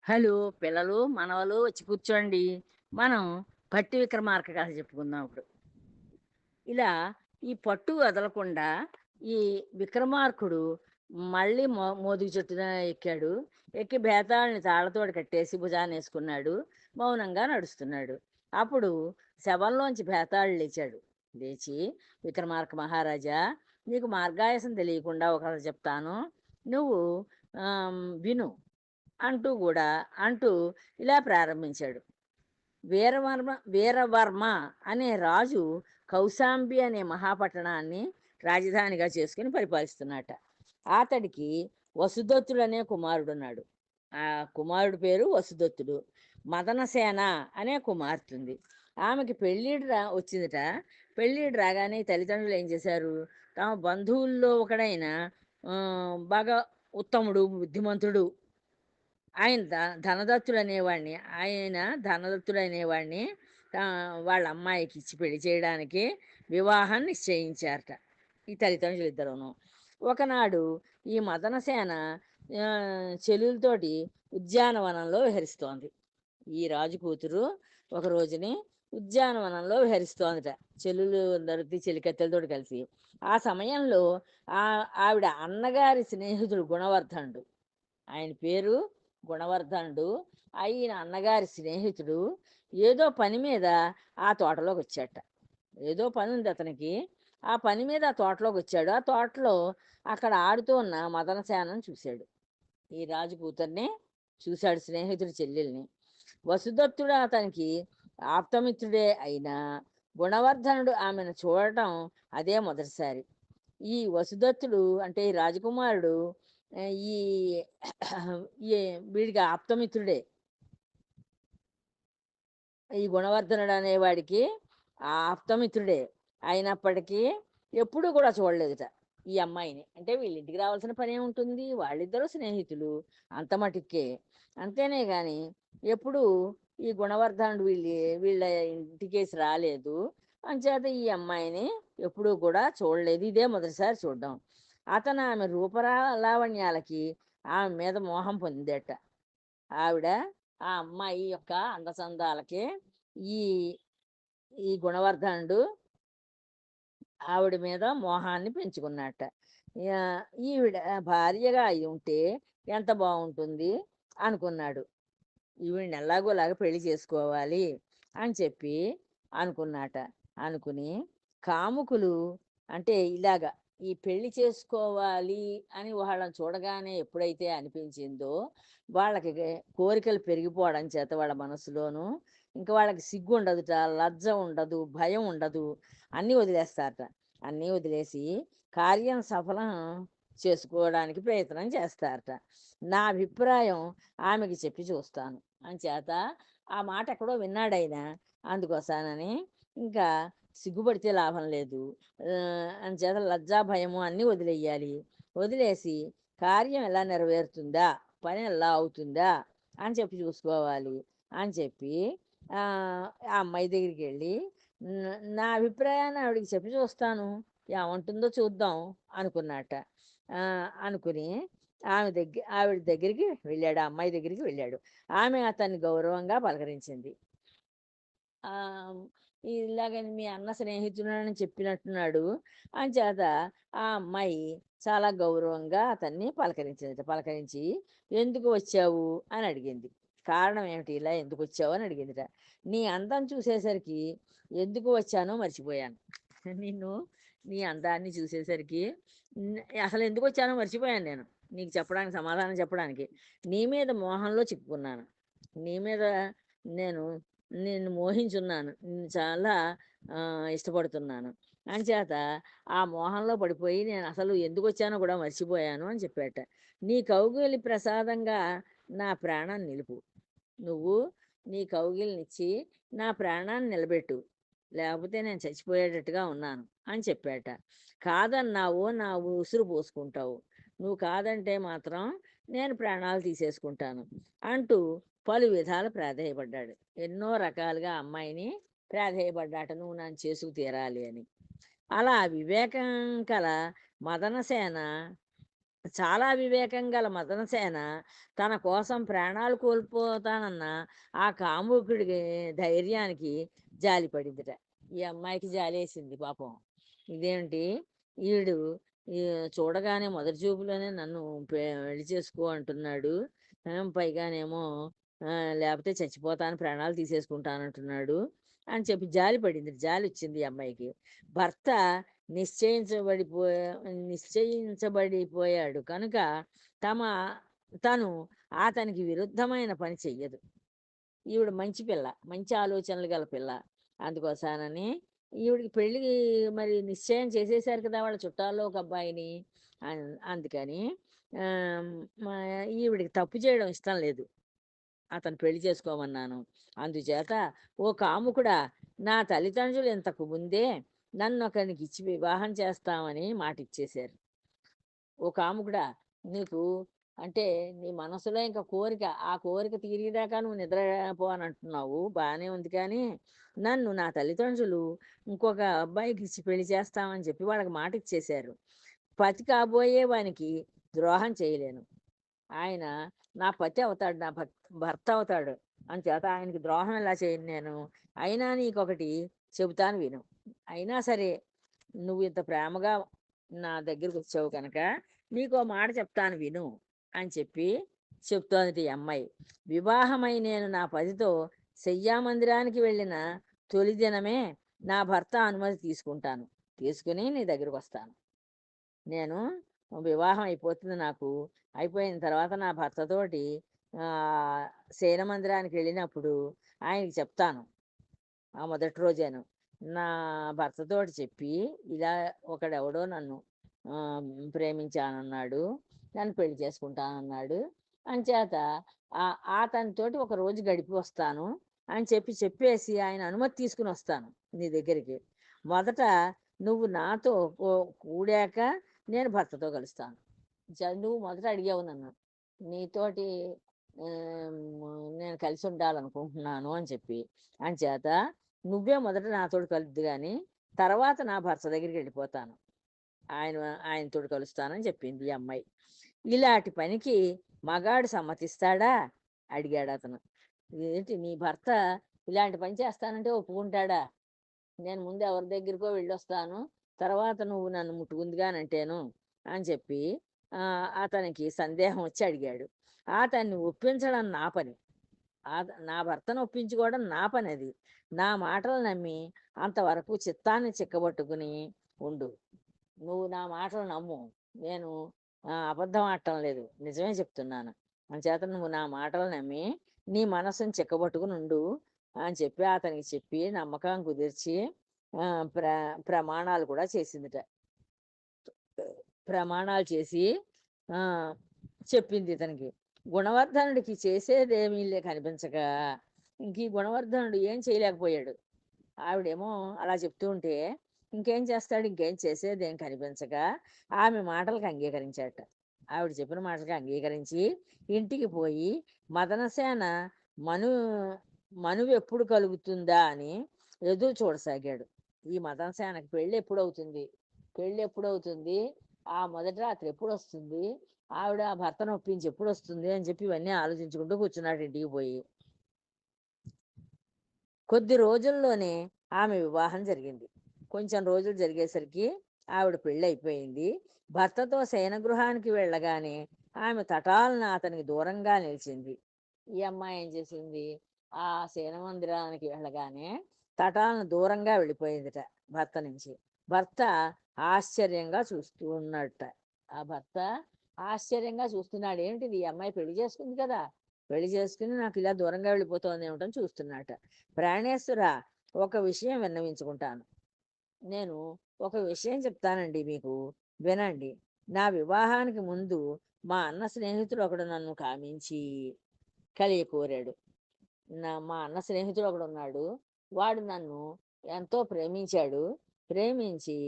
Hello! పిల్లలు, మనవలు వచ్చి కూర్చోండి. మనం భట్టి విక్రమార్క కథ చెప్పుకుందాం ఇప్పుడు. ఇలా ఈ పట్టు వదలకుండా ఈ విక్రమార్కుడు మళ్ళీ మోదుగ చెట్టున ఎక్కాడు. ఎక్కి బేతాళాన్ని తాళ్ళతోటి కట్టేసి భుజానేసుకున్నాడు. మౌనంగా నడుస్తున్నాడు. అప్పుడు శవంలోంచి బేతాళుడు లేచాడు. లేచి, "విక్రమార్క మహారాజా! నీకు మార్గాయసం తెలియకుండా ఒక కథ చెప్తాను. నువ్వు విను" అంటూ ఇలా ప్రారంభించాడు. వీరవర్మ అనే రాజు కౌశాంబి అనే మహాపట్టణాన్ని రాజధానిగా చేసుకుని పరిపాలిస్తున్నట. అతడికి వసుదత్తుడు అనే కుమారుడున్నాడు. ఆ కుమారుడి పేరు వసుదత్తుడు. మదనసేన అనే కుమార్తె ఉంది. ఆమెకి పెళ్ళిడు వచ్చిందిట. పెళ్ళిడు రాగానే ఈ తల్లిదండ్రులు ఏం చేశారు, తమ బంధువుల్లో ఒకడైన బాగా ఉత్తముడు, బుద్ధిమంతుడు, ఆయన ధనదత్తుడనేవాడిని ఆయన ధనదత్తుడనేవాడిని వాళ్ళ అమ్మాయికి ఇచ్చి పెళ్లి చేయడానికి వివాహం నిశ్చయించారట ఈ తల్లిదండ్రులు ఇద్దరును. ఒకనాడు ఈ మదనసేన చెలులతోటి ఉద్యానవనంలో విహరిస్తోంది. ఈ రాజు కూతురు ఒక రోజుని ఉద్యానవనంలో విహరిస్తోందట, చెల్లులు దొరికి చెలికత్తెలతోటి కలిసి. ఆ సమయంలో ఆవిడ అన్నగారి స్నేహితుడు గుణవర్ధనుడు, ఆయన పేరు గుణవర్ధనుడు, ఆయన అన్నగారి స్నేహితుడు ఏదో పని మీద ఆ తోటలోకి వచ్చాట. ఏదో పని ఉంది అతనికి. ఆ పని మీద ఆ తోటలోకి వచ్చాడు. ఆ తోటలో అక్కడ ఆడుతూ ఉన్న మదనసేనని చూశాడు. ఈ రాజు కూతుర్ని చూశాడు, స్నేహితుడి చెల్లెల్ని. వసుదత్తుడు అతనికి ఆప్తమిత్రుడే అయినా గుణవర్ధనుడు ఆమెను చూడటం అదే మొదటిసారి. ఈ వసుదత్తుడు అంటే ఈ రాజకుమారుడు ఆ, ఈ ఈ వీడికి ఆప్తమిత్రుడే. ఈ గుణవర్ధనుడు అనేవాడికి ఆ ఆప్తమిత్రుడే అయినప్పటికీ ఎప్పుడూ కూడా చూడలేదుట ఈ అమ్మాయిని. అంటే వీళ్ళింటికి రావాల్సిన పని ఏముంటుంది, వాళ్ళిద్దరూ స్నేహితులు అంత మటుక్కే. అంతేనే గాని ఎప్పుడూ ఈ గుణవర్ధనుడు వీళ్ళ ఇంటికేసి రాలేదు. అంచేత ఈ అమ్మాయిని ఎప్పుడూ కూడా చూడలేదు. ఇదే మొదటిసారి చూడడం. అతను ఆమె లావణ్యాలకి ఆమె మీద మోహం పొందేట. ఆవిడ ఆ అమ్మాయి యొక్క అందచందాలకి ఈ ఈ గుణవర్ధనుడు ఆవిడ మీద మోహాన్ని పెంచుకున్నట్ట. ఈవిడ భార్యగా అయి ఉంటే ఎంత బాగుంటుంది అనుకున్నాడు. ఈవిడ్ని ఎలాగోలాగా పెళ్లి చేసుకోవాలి అని చెప్పి అనుకున్నాట. అనుకుని కాముకులు అంటే ఇలాగ ఈ పెళ్లి చేసుకోవాలి అని వాళ్ళని చూడగానే ఎప్పుడైతే అనిపించిందో, వాళ్ళకి కోరికలు పెరిగిపోవడం చేత వాళ్ళ మనసులోనూ ఇంకా వాళ్ళకి సిగ్గు ఉండదుట, లజ్జ ఉండదు, భయం ఉండదు, అన్నీ వదిలేస్తారట. అన్నీ వదిలేసి కార్యం సఫలం చేసుకోవడానికి ప్రయత్నం చేస్తారట. నా అభిప్రాయం ఆమెకి చెప్పి చూస్తాను అని చేత ఆ మాట ఎక్కడో విన్నాడాయన. అందుకోసానని ఇంకా సిగ్గుపడితే లాభం లేదు. అంచేత లజ్జా భయము అన్నీ వదిలేయాలి. వదిలేసి కార్యం ఎలా నెరవేరుతుందా, పని ఎలా అవుతుందా అని చెప్పి చూసుకోవాలి అని చెప్పి ఆ అమ్మాయి దగ్గరికి వెళ్ళి నా అభిప్రాయాన్ని ఆవిడకి చెప్పి చూస్తాను, ఏమంటుందో చూద్దాం అనుకున్నట్ట. అనుకుని ఆవిడ దగ్గరికి వెళ్ళాడు, ఆ అమ్మాయి దగ్గరికి వెళ్ళాడు. ఆమె అతన్ని గౌరవంగా పలకరించింది. ఇలాగని మీ అన్న స్నేహితుడని చెప్పినట్టున్నాడు అంచేత ఆ అమ్మాయి చాలా గౌరవంగా అతన్ని పలకరించిందట. పలకరించి, "ఎందుకు వచ్చావు?" అని అడిగింది. "కారణం ఏమిటి, ఇలా ఎందుకు వచ్చావు?" అని అడిగిందిట. "నీ అందం చూసేసరికి ఎందుకు వచ్చానో మర్చిపోయాను." నిన్ను నీ అందాన్ని చూసేసరికి అసలు ఎందుకు వచ్చానో మర్చిపోయాను నేను నీకు చెప్పడానికి, సమాధానం చెప్పడానికి. నీ మీద మోహంలో చిక్కుకున్నాను. నీ మీద నేను నిన్ను మోహించున్నాను. నిన్ను చాలా ఇష్టపడుతున్నాను. అంచేత ఆ మోహంలో పడిపోయి నేను అసలు ఎందుకొచ్చానో కూడా మర్చిపోయాను అని చెప్పాట. నీ కౌగిలి ప్రసాదంగా నా ప్రాణం నిలుపు. నువ్వు నీ కౌగిలినిచ్చి నా ప్రాణాన్ని నిలబెట్టు. లేకపోతే నేను చచ్చిపోయేటట్టుగా ఉన్నాను అని చెప్పాట. కాదన్నావో నా ఉసురు పోసుకుంటావు. నువ్వు కాదంటే మాత్రం నేను ప్రాణాలు తీసేసుకుంటాను అంటూ పలు విధాలు ప్రాధేయపడ్డాడు. ఎన్నో రకాలుగా అమ్మాయిని ప్రాధేయపడ్డాట, నువ్వు నన్ను చేసుకు తీరాలి అని. అలా వివేకం కల మదనసేన చాలా వివేకం గల మదనసేన తన కోసం ప్రాణాలు కోల్పోతానన్న ఆ కాముకుడికి ధైర్యానికి జాలి పడిందిట. ఈ అమ్మాయికి జాలేసింది పాపం. ఇదేంటి ఈడు ఈ చూడగానే మొదటి చూపులోనే నన్ను పెళ్లి చేసుకో అంటున్నాడు. పైగానేమో లేకపోతే చచ్చిపోతాను, ప్రాణాలు తీసేసుకుంటానంటున్నాడు అని చెప్పి జాలి పడింది. జాలి వచ్చింది ఈ అమ్మాయికి. భర్త నిశ్చయించబడిపో నిశ్చయించబడిపోయాడు కనుక తమ తను అతనికి విరుద్ధమైన పని చెయ్యదు. ఈవిడ మంచి పిల్ల, మంచి ఆలోచనలు గల పిల్ల. అందుకోసానని ఈవిడికి పెళ్ళి మరి నిశ్చయం చేసేసారు కదా వాళ్ళ చుట్టాల్లో ఒక అబ్బాయిని. అందుకని ఆమ్, మా ఈవిడికి తప్పు చేయడం ఇష్టం లేదు. అతను పెళ్లి చేసుకోమన్నాను. అందుచేత ఓ కాముకుడా, నా తల్లిదండ్రులు ఇంతకు ముందే నన్ను ఒకరికి ఇచ్చి వివాహం చేస్తామని మాట ఇచ్చేశారు. ఓ కాముకుడా, నీకు అంటే నీ మనసులో ఇంకా కోరిక, ఆ కోరిక తీరేదాకా నువ్వు నిద్రపో అని అంటున్నావు, బాగానే ఉంది. కానీ నన్ను నా తల్లిదండ్రులు ఇంకొక అబ్బాయికి ఇచ్చి పెళ్లి చేస్తామని చెప్పి వాళ్ళకి మాట ఇచ్చేశారు. పతి కాబోయే వానికి ద్రోహం చేయలేను. ఆయన నా పతి అవుతాడు, నా భర్త అవుతాడు. అంచేత ఆయనకి ద్రోహం ఎలా చేయను నేను. అయినా నీకొకటి చెబుతాను విను. అయినా సరే నువ్వు ఇంత ప్రేమగా నా దగ్గరకు వచ్చావు కనుక నీకో మాట చెప్తాను విను అని చెప్పి చెప్తోంది ఈ అమ్మాయి. వివాహమై నేను నా పతితో శయ్యామందిరానికి వెళ్ళిన తొలి దినమే నా భర్త అనుమతి తీసుకుంటాను. తీసుకుని నీ దగ్గరకు వస్తాను. నేను వివాహం అయిపోతుంది నాకు. అయిపోయిన తర్వాత నా భర్తతోటి శయన మందిరానికి వెళ్ళినప్పుడు ఆయనకి చెప్తాను. ఆ మొదటి రోజేను నా భర్తతోటి చెప్పి, ఇలా ఒకడెవడో నన్ను ప్రేమించానన్నాడు, నన్ను పెళ్లి చేసుకుంటానన్నాడు, అంచేత అతనితోటి ఒక రోజు గడిపి వస్తాను అని చెప్పేసి ఆయన అనుమతి తీసుకుని వస్తాను నీ దగ్గరికి. మొదట నువ్వు నాతో కూడాక నేను భర్తతో కలుస్తాను. నువ్వు మొదట అడిగావు నన్ను, నీతోటి నేను కలిసి ఉండాలనుకుంటున్నాను అని చెప్పి. అంచేత నువ్వే మొదట నాతోటి కలుద్దు కానీ తర్వాత నా భర్త దగ్గరికి వెళ్ళిపోతాను, ఆయనతోటి కలుస్తానని చెప్పింది ఈ అమ్మాయి. ఇలాంటి పనికి మగాడు సమ్మతిస్తాడా అడిగాడు అతను. ఏంటి నీ భర్త ఇలాంటి పని చేస్తానంటే ఒప్పుకుంటాడా? నేను ముందు ఎవరి దగ్గరికో వెళ్ళొస్తాను, తర్వాత నువ్వు నన్ను ముట్టుకుందిగానంటేను అని చెప్పి అతనికి సందేహం వచ్చి అడిగాడు. అతన్ని ఒప్పించడం నా పని. నా భర్తను ఒప్పించుకోవడం నా పని. అది నా మాటలు నమ్మి అంతవరకు చిత్తాన్ని చిక్కబట్టుకుని ఉండు. నువ్వు నా మాటలు నమ్ము. నేను అబద్ధం ఆడటం లేదు, నిజమే చెప్తున్నాను. అంచేత నువ్వు నా మాటలు నమ్మి నీ మనసుని చిక్కబట్టుకుని ఉండు అని చెప్పి అతనికి చెప్పి నమ్మకం కుదిర్చి ప్రమాణాలు కూడా చేసిందిట. ప్రమాణాలు చేసి చెప్పింది ఇతనికి. గుణవర్ధనుడికి చేసేదేమీ కనిపించక ఇంక ఈ గుణవర్ధనుడు ఏం చేయలేకపోయాడు. ఆవిడేమో అలా చెప్తూ ఉంటే ఇంకేం చేస్తాడు, ఇంకేం చేసేది ఏం కనిపించక ఆమె మాటలకు అంగీకరించాట. ఆవిడ చెప్పిన మాటలకు అంగీకరించి ఇంటికి పోయి మదనసేన మనువు ఎప్పుడు కలుగుతుందా అని ఎదురు చూడసాగాడు. ఈ మదనసేనకి పెళ్ళి ఎప్పుడవుతుంది, ఆ మొదటి రాత్రి ఎప్పుడు వస్తుంది, ఆవిడ భర్తను ఒప్పించి ఎప్పుడు వస్తుంది అని చెప్పి ఇవన్నీ ఆలోచించుకుంటూ కూర్చున్నాడు ఇంటికి పోయి. కొద్ది రోజుల్లోనే ఆమె వివాహం జరిగింది. కొంచెం రోజులు జరిగేసరికి ఆవిడ పెళ్ళి అయిపోయింది. భర్తతో శయనగృహానికి వెళ్ళగానే ఆమె తటాలను అతనికి దూరంగా నిలిచింది. ఈ అమ్మాయి ఏం చేసింది, ఆ శయన మందిరానికి వెళ్ళగానే తటాలను దూరంగా వెళ్ళిపోయిందిట భర్త నుంచి. భర్త ఆశ్చర్యంగా చూస్తూ ఉన్నట్ట. ఆ భర్త ఆశ్చర్యంగా చూస్తున్నాడు. ఏమిటిది, ఈ అమ్మాయి పెళ్లి చేసుకుంది కదా, పెళ్లి చేసుకుని నాకు ఇలా దూరంగా వెళ్ళిపోతుంది ఏమిటని చూస్తున్నట్ట. ప్రాణేశ్వర, ఒక విషయం విన్నవించుకుంటాను. నేను ఒక విషయం చెప్తానండి మీకు, వినండి. నా వివాహానికి ముందు మా అన్న స్నేహితుడు ఒకడు నన్ను కామించి కలియ కోరాడు. మా అన్న స్నేహితుడు ఒకడు ఉన్నాడు, వాడు నన్ను ఎంతో ప్రేమించాడు. ప్రేమించి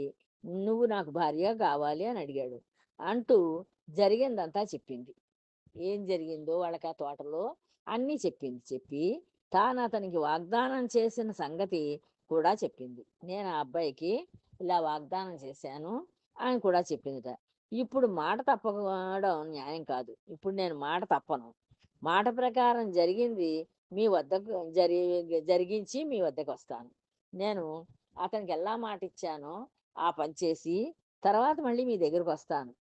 నువ్వు నాకు భార్య కావాలి అని అడిగాడు అంటూ జరిగిందంతా చెప్పింది. ఏం జరిగిందో వాళ్ళకి ఆ తోటలో అన్నీ చెప్పింది. చెప్పి తాను అతనికి వాగ్దానం చేసిన సంగతి కూడా చెప్పింది. నేను ఆ అబ్బాయికి ఇలా వాగ్దానం చేశాను అని కూడా చెప్పిందిట. ఇప్పుడు మాట తప్పడం న్యాయం కాదు. ఇప్పుడు నేను మాట తప్పను. మాట ప్రకారం జరిగింది మీ వద్దకు జరిగించి మీ వద్దకొస్తాను. నేను అతనికెలా మాటిచ్చానో ఆ పని చేసి తర్వాత మళ్ళీ మీ దగ్గరకొస్తాను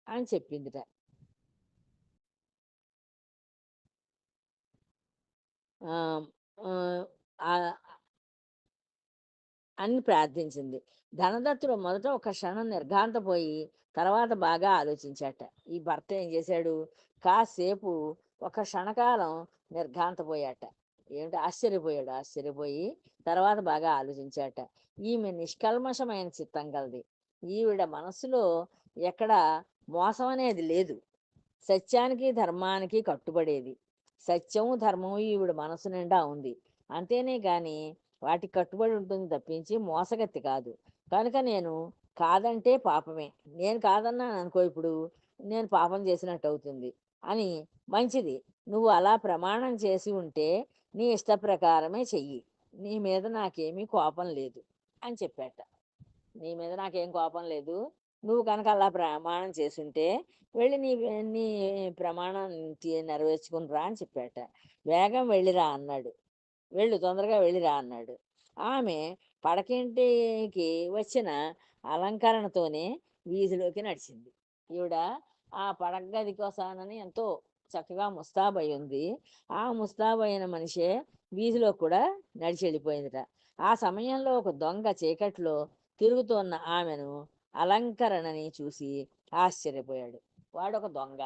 అని చెప్పిందిట. ఆహ్, ఆహ్, ఆహ్, అని ప్రార్థించింది. ధనదత్తుడు మొదట ఒక క్షణం నిర్ఘాంతపోయి, తర్వాత బాగా ఆలోచించాట. ఈ భర్త ఏం చేశాడు, కాసేపు ఒక క్షణకాలం నిర్ఘాంతపోయాట. ఏమిటి ఆశ్చర్యపోయాడు. ఆశ్చర్యపోయి తర్వాత బాగా ఆలోచించాట. ఈమె నిష్కల్మషమైన చిత్తం గలది. ఈవిడ మనస్సులో ఎక్కడ మోసం అనేది లేదు. సత్యానికి, ధర్మానికి కట్టుబడేది. సత్యము, ధర్మము ఈవిడ మనసు నిండా ఉంది. అంతేనే గాని వాటికి కట్టుబడి ఉంటుంది తప్పించి మోసగత్తి కాదు. కనుక నేను కాదంటే పాపమే. నేను కాదన్నాననుకో ఇప్పుడు, నేను పాపం చేసినట్టు అవుతుంది అని మంచిది. నువ్వు అలా ప్రమాణం చేసి ఉంటే నీ ఇష్ట ప్రకారమే చెయ్యి. నీ మీద నాకేమీ కోపం లేదు అని చెప్పాట. నీ మీద నాకేం కోపం లేదు. నువ్వు కనుక అలా ప్రమాణం చేసుంటే వెళ్ళి నీ ప్రమాణం నెరవేర్చుకుని రా అని చెప్పాట. వేగం వెళ్ళిరా అన్నాడు. వెళ్ళు తొందరగా వెళ్ళిరా అన్నాడు. ఆమె పడకింటికి వచ్చిన అలంకరణతోనే వీధిలోకి నడిచింది. ఈవిడ ఆ పడగది కోసానని ఎంతో చక్కగా ముస్తాబై ఉంది. ఆ ముస్తాబైన మనిషే వీధిలో కూడా నడిచి వెళ్ళిపోయిందిట. ఆ సమయంలో ఒక దొంగ చీకట్లో తిరుగుతోన్న ఆమెను అలంకరణని చూసి ఆశ్చర్యపోయాడు. వాడొక దొంగ.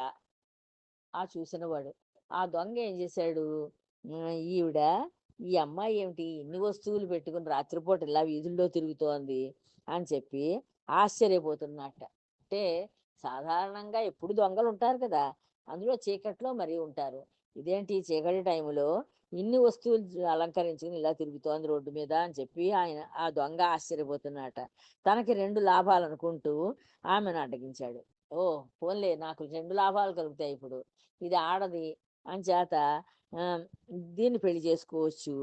ఆ చూసినవాడు. ఆ దొంగ ఏం చేశాడు, ఈవిడ ఈ అమ్మాయి ఏమిటి ఇన్ని వస్తువులు పెట్టుకుని రాత్రిపూట ఇలా వీధుల్లో తిరుగుతోంది అని చెప్పి ఆశ్చర్యపోతున్నట్ట. అంటే సాధారణంగా ఎప్పుడు దొంగలు ఉంటారు కదా, అందులో చీకట్లో మరీ ఉంటారు. ఇదేంటి చీకటి టైంలో ఇన్ని వస్తువులు అలంకరించుకుని ఇలా తిరుగుతోంది రోడ్డు మీద అని చెప్పి ఆ దొంగ ఆశ్చర్యపోతున్నట. తనకి రెండు లాభాలు అనుకుంటూ ఆమెను అడ్డగించాడు. ఓ, పోన్లే నాకు రెండు లాభాలు కలుగుతాయి ఇప్పుడు. ఇది ఆడది అంచేత ఆ, దీన్ని పెళ్లి చేసుకోవచ్చు,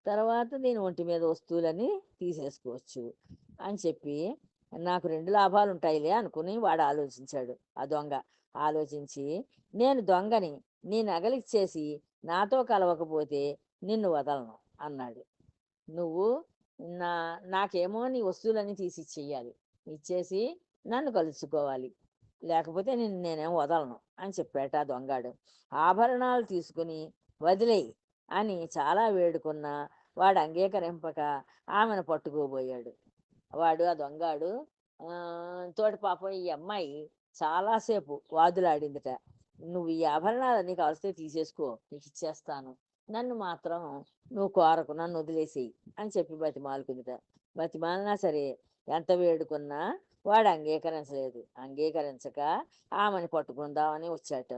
తర్వాత దీని ఒంటి మీద వస్తువులని తీసేసుకోవచ్చు అని చెప్పి నాకు రెండు లాభాలు ఉంటాయిలే అనుకుని వాడు ఆలోచించాడు. ఆ దొంగ ఆలోచించి, నేను దొంగని నీ నగలిచ్చేసి నాతో కలవకపోతే నిన్ను వదలను అన్నాడు. నువ్వు నా నాకేమో నీ వస్తువులన్నీ తీసి ఇచ్చేయాలి, ఇచ్చేసి నన్ను కలుసుకోవాలి, లేకపోతే నేనేం వదలను అని చెప్పాట ఆ దొంగాడు. ఆభరణాలు తీసుకుని వదిలేయి అని చాలా వేడుకున్నా వాడు అంగీకరింపక ఆమెను పట్టుకోబోయాడు. వాడు ఆ దొంగాడు తోటి పాపం ఈ అమ్మాయి చాలాసేపు వాదులాడిందిట. నువ్వు ఈ ఆభరణాలన్నీ కావలిస్తే తీసేసుకో, నీకు ఇచ్చేస్తాను, నన్ను మాత్రం నువ్వు కోరకు, నన్ను వదిలేసేయి అని చెప్పి బతిమాలుకుందిట. బతిమాలినా సరే ఎంత వేడుకున్నా వాడు అంగీకరించలేదు. అంగీకరించక ఆమెను పట్టుకుందామని వచ్చాట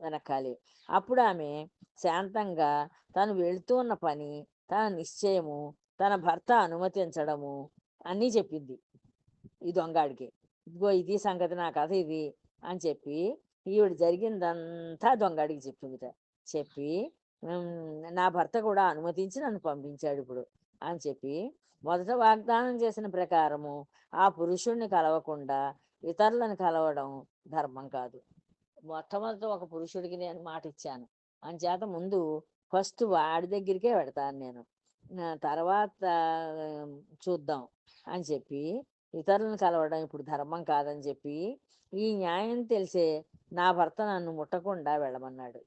వెనకాలి. అప్పుడు ఆమె శాంతంగా తను వెళుతూ ఉన్న పని, తన నిశ్చయము, తన భర్త అనుమతించడము అన్నీ చెప్పింది ఈ దొంగాడికి. ఇదిగో ఇది సంగతి, నా కథ ఇది అని చెప్పి ఈవిడ జరిగిందంతా దొంగాడికి చెప్పిందిట. చెప్పి నా భర్త కూడా అనుమతించి నన్ను పంపించాడు ఇప్పుడు అని చెప్పి, మొదట వాగ్దానం చేసిన ప్రకారము ఆ పురుషుణ్ణి కలవకుండా ఇతరులను కలవడం ధర్మం కాదు. మొట్టమొదట ఒక పురుషుడికి నేను మాట ఇచ్చాను, అంచేత ముందు ఫస్ట్ వాడి దగ్గరికే పెడతాను నేను, తర్వాత చూద్దాం అని చెప్పి ఇతరులను కలవడం ఇప్పుడు ధర్మం కాదని చెప్పి, ఈ న్యాయం తెలిసే నా భర్త నన్ను ముట్టకుండా వెళ్ళమన్నాడు.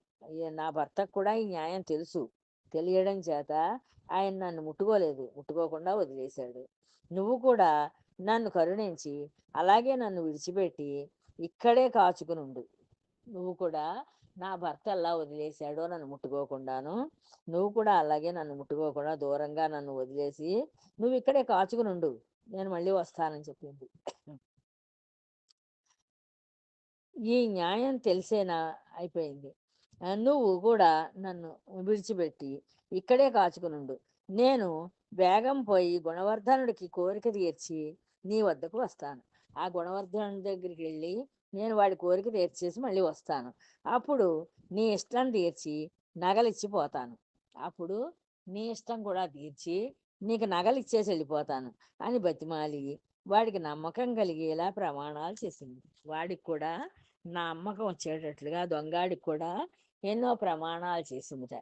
నా భర్తకు కూడా ఈ న్యాయం తెలుసు. తెలియడం చేత ఆయన నన్ను ముట్టుకోలేదు, ముట్టుకోకుండా వదిలేశాడు. నువ్వు కూడా నన్ను కరుణించి అలాగే నన్ను విడిచిపెట్టి ఇక్కడే కాచుకుని ఉండు. నువ్వు కూడా నా భర్త ఎలా వదిలేశాడో నన్ను ముట్టుకోకుండాను, నువ్వు కూడా అలాగే నన్ను ముట్టుకోకుండా దూరంగా నన్ను వదిలేసి నువ్వు ఇక్కడే కాచుకుని ఉండు, నేను మళ్ళీ వస్తానని చెప్పింది. ఈ న్యాయం తెలిసేనా అయిపోయింది. నువ్వు కూడా నన్ను విడిచిపెట్టి ఇక్కడే కాచుకునుండు. నేను వేగం పోయి గుణవర్ధనుడికి కోరిక తీర్చి నీ వద్దకు వస్తాను. ఆ గుణవర్ధనుడి దగ్గరికి వెళ్ళి నేను వాడి కోరిక తీర్చేసి మళ్ళీ వస్తాను. అప్పుడు నీ ఇష్టం తీర్చి నగలిచ్చిపోతాను. అప్పుడు నీ ఇష్టం కూడా తీర్చి నీకు నగలిచ్చేసి వెళ్ళిపోతాను అని బతిమాలి వాడికి నమ్మకం కలిగేలా ప్రమాణాలు చేసింది. వాడికి కూడా నమ్మకం వచ్చేటట్లుగా దొంగాడికి కూడా ఎన్నో ప్రమాణాలు చేసిందిట.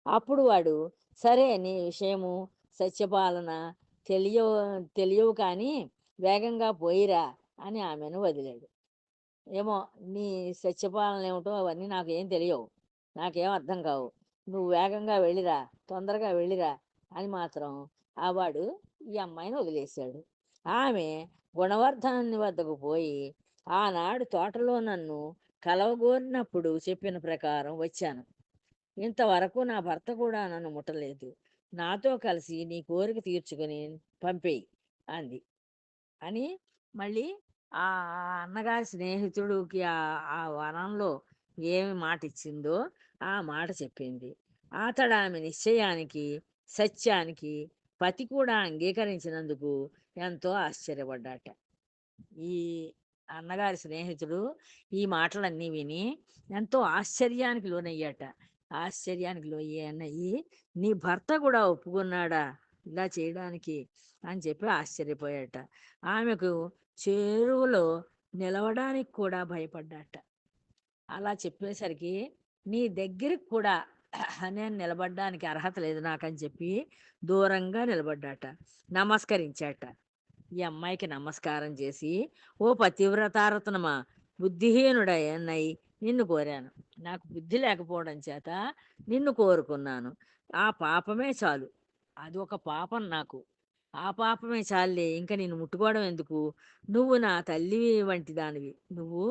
అప్పుడు వాడు, సరే నీ విషయము సత్యపాలన తెలియవు తెలియవు కానీ వేగంగా పోయిరా అని ఆమెను వదిలాడు. ఏమో నీ సత్యపాలన ఏమిటో అవన్నీ నాకేం తెలియవు, నాకేం అర్థం కావు, నువ్వు వేగంగా వెళ్ళిరా, తొందరగా వెళ్ళిరా అని మాత్రం ఆ వాడు ఈ అమ్మాయిని వదిలేశాడు. ఆమె గుణవర్ధనుని వద్దకు పోయి, ఆనాడు తోటలో నన్ను కలవగోరినప్పుడు చెప్పిన ప్రకారం వచ్చాను, ఇంతవరకు నా భర్త కూడా నన్ను ముట్టలేదు, నాతో కలిసి నీ కోరిక తీర్చుకుని పంపేయి అంది. అని మళ్ళీ ఆ అన్నగారి స్నేహితుడికి ఆ వనంలో ఏమి మాట ఇచ్చిందో ఆ మాట చెప్పింది. అతడు ఆమె నిశ్చయానికి సత్యానికి పతి కూడా అంగీకరించినందుకు ఎంతో ఆశ్చర్యపడ్డాట. ఈ అన్నగారి స్నేహితుడు ఈ మాటలన్నీ విని ఎంతో ఆశ్చర్యానికి లోనయ్యాట. ఆశ్చర్యానికి లోనయ్యి, నీ భర్త కూడా ఒప్పుకున్నాడా ఇలా చేయడానికి అని చెప్పి ఆశ్చర్యపోయాట. ఆమెకు చెరువులో నిలవడానికి కూడా భయపడ్డాట. అలా చెప్పేసరికి నీ దగ్గరికి కూడా నేను నిలబడడానికి అర్హత లేదు నాకని చెప్పి దూరంగా నిలబడ్డాట. నమస్కరించాట. ఈ అమ్మాయికి నమస్కారం చేసి, ఓ పతివ్రతారత్నమా, బుద్ధిహీనుడనై నిన్ను కోరాను, నాకు బుద్ధి లేకపోవడం చేత నిన్ను కోరుకున్నాను, ఆ పాపమే చాలు, అది ఒక పాపం నాకు, ఆ పాపమే చాలులే, ఇంకా నిన్ను ముట్టుకోవడం ఎందుకు, నువ్వు నా తల్లి వంటి దానివి, నువ్వు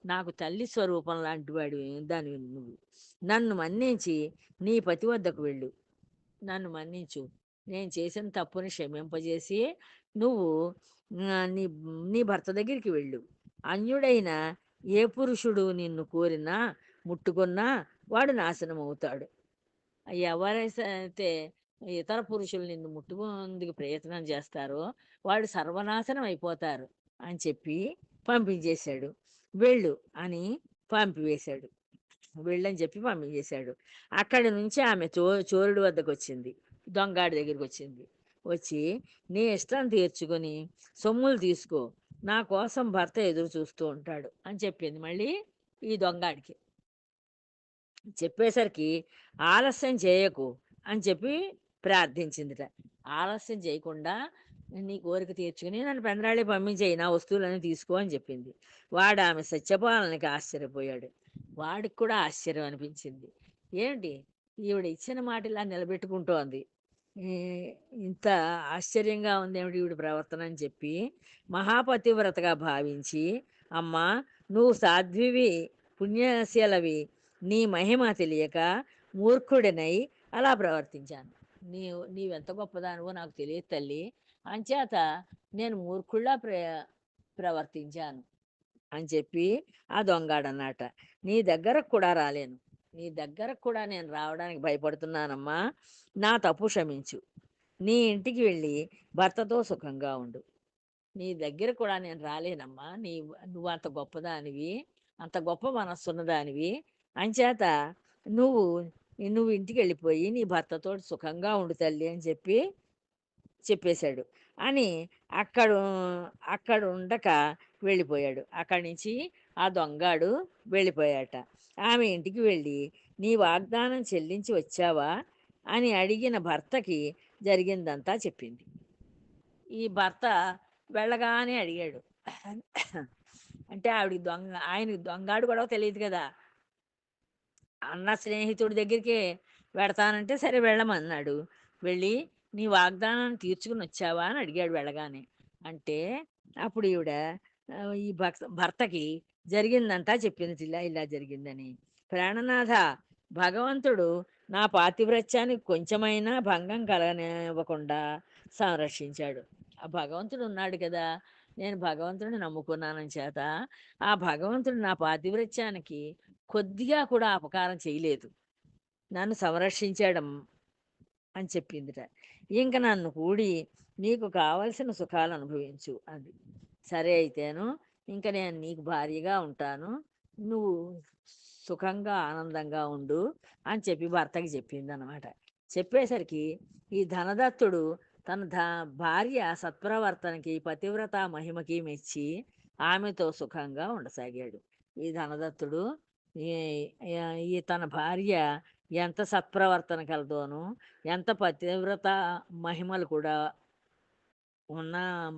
నాకు తల్లి స్వరూపం లాంటి వాడివి దానివి, నువ్వు నన్ను మన్నించి నీ పతి వద్దకు వెళ్ళు, నన్ను మన్నించు, నేను చేసిన తప్పుని క్షమింపజేసి నువ్వు నీ నీ భర్త దగ్గరికి వెళ్ళు, అన్యుడైన ఏ పురుషుడు నిన్ను కోరినా ముట్టుకున్నా వాడు నాశనం అవుతాడు, ఎవరైతే ఇతర పురుషులు నిన్ను ముట్టుకుందుకు ప్రయత్నం చేస్తారో వాడు సర్వనాశనం అయిపోతారు అని చెప్పి పంపించేశాడు. వెళ్ళు అని పంపివేశాడు. వెళ్ళని చెప్పి పంపించేశాడు. అక్కడి నుంచి ఆమె చోరుడు వద్దకు వచ్చింది, దొంగాడి దగ్గరికి వచ్చింది. వచ్చి, నీ ఇష్టం తీర్చుకొని సొమ్ములు తీసుకో, నా కోసం భర్త ఎదురు చూస్తూ ఉంటాడు అని చెప్పింది మళ్ళీ ఈ దొంగాడికి. చెప్పేసరికి ఆలస్యం చేయకు అని చెప్పి ప్రార్థించిందిట. ఆలస్యం చేయకుండా నీ కోరిక తీర్చుకుని నన్ను పెందరాళి పంపించేయి, నా వస్తువులన్నీ తీసుకో అని చెప్పింది. వాడు ఆమె సత్యపాలనకి ఆశ్చర్యపోయాడు. వాడికి కూడా ఆశ్చర్యం అనిపించింది. ఏమిటి ఈవిడ ఇచ్చిన మాట ఇలా నిలబెట్టుకుంటోంది, ఇంత ఆశ్చర్యంగా ఉంది ఏమిటి ఈవిడ ప్రవర్తన అని చెప్పి మహాపతివ్రతగా భావించి, అమ్మా నువ్వు సాధ్వివి, పుణ్యశీలవి, నీ మహిమ తెలియక మూర్ఖుడినై అలా ప్రవర్తించాను, నీవెంత గొప్పదానివో నాకు తెలియదు తల్లి, అంచేత నేను మూర్ఖుళ్ళ ప్రవర్తించాను అని చెప్పి ఆ దొంగాడన్నట. నీ దగ్గరకు కూడా రాలేను, నీ దగ్గరకు కూడా నేను రావడానికి భయపడుతున్నానమ్మా, నా తప్పు క్షమించు, నీ ఇంటికి వెళ్ళి భర్తతో సుఖంగా ఉండు, నీ దగ్గర కూడా నేను రాలేనమ్మా, నువ్వు అంత గొప్పదానివి, అంత గొప్ప మనస్సున్నదానివి, అంచేత నువ్వు నువ్వు ఇంటికి వెళ్ళిపోయి నీ భర్తతో సుఖంగా ఉండు తల్లి అని చెప్పి చెప్పేశాడు. అని అక్కడ అక్కడ ఉండక వెళ్ళిపోయాడు. అక్కడి నుంచి ఆ దొంగాడు వెళ్ళిపోయాట. ఆమె ఇంటికి వెళ్ళి, నీ వాగ్దానం చెల్లించి వచ్చావా అని అడిగిన భర్తకి జరిగిందంతా చెప్పింది. ఈ భర్త వెళ్ళగానే అడిగాడు, అంటే ఆయనకి దొంగాడు కూడా తెలియదు కదా, అన్న స్నేహితుడి దగ్గరికి వెడతానంటే సరే వెళ్ళమన్నాడు. వెళ్ళి, నీ వాగ్దానాన్ని తీర్చుకుని వచ్చావా అని అడిగాడు వెళ్ళగానే. అంటే అప్పుడు ఈవిడ ఈ భర్తకి జరిగిందంతా చెప్పింది, ఇలా ఇలా జరిగిందని. ప్రాణనాథ, భగవంతుడు నా పాతివ్రత్యానికి కొంచెమైనా భంగం కలగనివ్వకుండా సంరక్షించాడు. ఆ భగవంతుడు ఉన్నాడు కదా, నేను భగవంతుడిని నమ్ముకున్నానని చేత ఆ భగవంతుడు నా పాతివ్రత్యానికి కొద్దిగా కూడా అపకారం చేయలేదు, నన్ను సంరక్షించాడం అని చెప్పిందిట. ఇంక నన్ను కూడి నీకు కావలసిన సుఖాలు అనుభవించు అది. సరే అయితేను, ఇంక నేను నీకు భార్యగా ఉంటాను, నువ్వు సుఖంగా ఆనందంగా ఉండు అని చెప్పి భర్తకి చెప్పింది అనమాట. చెప్పేసరికి ఈ ధనదత్తుడు తన భార్య సత్ప్రవర్తనకి పతివ్రత మహిమకి మెచ్చి ఆమెతో సుఖంగా ఉండసాగాడు. ఈ ధనదత్తుడు ఈ ఈ తన భార్య ఎంత సత్ప్రవర్తన కలదోనో, ఎంత పతివ్రత మహిమలు కూడా ఉన్న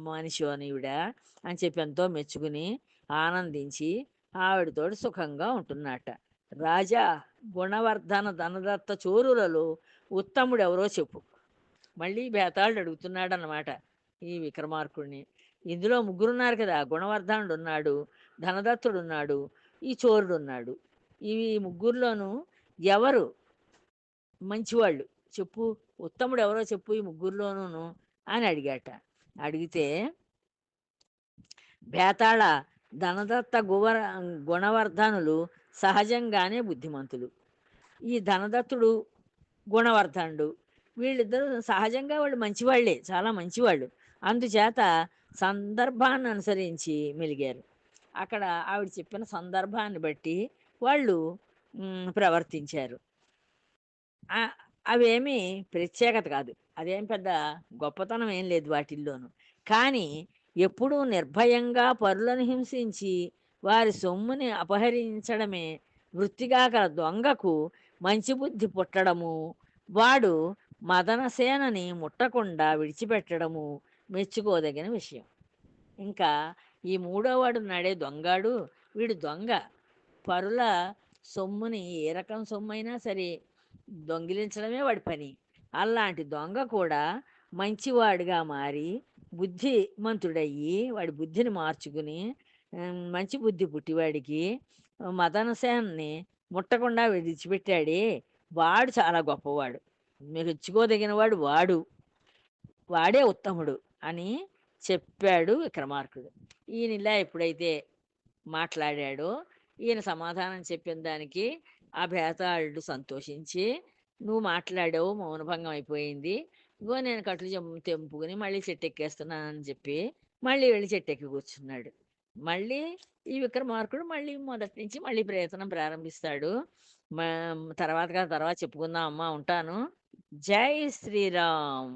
మనిషి ఈవిడ అని చెప్పి ఎంతో మెచ్చుకుని ఆనందించి ఆవిడతోటి సుఖంగా ఉంటున్నట్ట. రాజా, గుణవర్ధన ధనదత్త చోరులలో ఉత్తముడు ఎవరో చెప్పు. మళ్ళీ బేతాళుడు అడుగుతున్నాడనమాట ఈ విక్రమార్కుడిని. ఇందులో ముగ్గురున్నారు కదా, గుణవర్ధనుడు ఉన్నాడు, ధనదత్తుడు ఉన్నాడు, ఈ చోరుడు ఉన్నాడు. ఈ ముగ్గురులోనూ ఎవరు మంచివాళ్ళు చెప్పు, ఉత్తముడు ఎవరో చెప్పు ఈ ముగ్గురులోనూ అని అడిగాట. అడిగితే బేతాళ, ధనదత్త గుణవర్ధనులు సహజంగానే బుద్ధిమంతులు. ఈ ధనదత్తుడు, గుణవర్ధనుడు వీళ్ళిద్దరూ సహజంగా వాళ్ళు మంచివాళ్లే, చాలా మంచివాళ్ళు. అందుచేత సందర్భాన్ని అనుసరించి మెలిగారు. అక్కడ ఆవిడ చెప్పిన సందర్భాన్ని బట్టి వాళ్ళు ప్రవర్తించారు. అవేమీ ప్రత్యేకత కాదు, అదేం పెద్ద గొప్పతనం ఏం లేదు వాటిల్లోనూ. కానీ ఎప్పుడూ నిర్భయంగా పరులను హింసించి వారి సొమ్ముని అపహరించడమే వృత్తిగా గల దొంగకు మంచి బుద్ధి పుట్టడము, వాడు మదనసేనని ముట్టకుండా విడిచిపెట్టడము మెచ్చుకోదగిన విషయం. ఇంకా ఈ మూడోవాడు నాడే దొంగాడు, వీడు దొంగ. పరుల సొమ్ముని ఏ రకం సొమ్మైనా సరే దొంగిలించడమే వాడి పని. అలాంటి దొంగ కూడా మంచివాడిగా మారి బుద్ధిమంతుడయ్యి వాడి బుద్ధిని మార్చుకుని మంచి బుద్ధి పుట్టివాడికి మదనసేనని ముట్టకుండా విడిచిపెట్టాడే, వాడు చాలా గొప్పవాడు, మెచ్చుకోదగిన వాడు వాడు, వాడే ఉత్తముడు అని చెప్పాడు విక్రమార్కుడు. ఈయన ఇలా ఎప్పుడైతే మాట్లాడాడో, ఈయన సమాధానం చెప్పిన దానికి ఆ బేతాళుడు సంతోషించి, నువ్వు మాట్లాడావు, మౌనభంగం అయిపోయింది, ఇగో నేను కట్లు తెంపుకుని మళ్ళీ చెట్టు ఎక్కేస్తున్నానని చెప్పి మళ్ళీ వెళ్ళి చెట్టు ఎక్కి కూర్చున్నాడు. మళ్ళీ ఈ విక్రమార్కుడు మళ్ళీ మొదటి నుంచి మళ్ళీ ప్రయత్నం ప్రారంభిస్తాడు. తర్వాత చెప్పుకుందాం అమ్మా, ఉంటాను. జై శ్రీరామ్.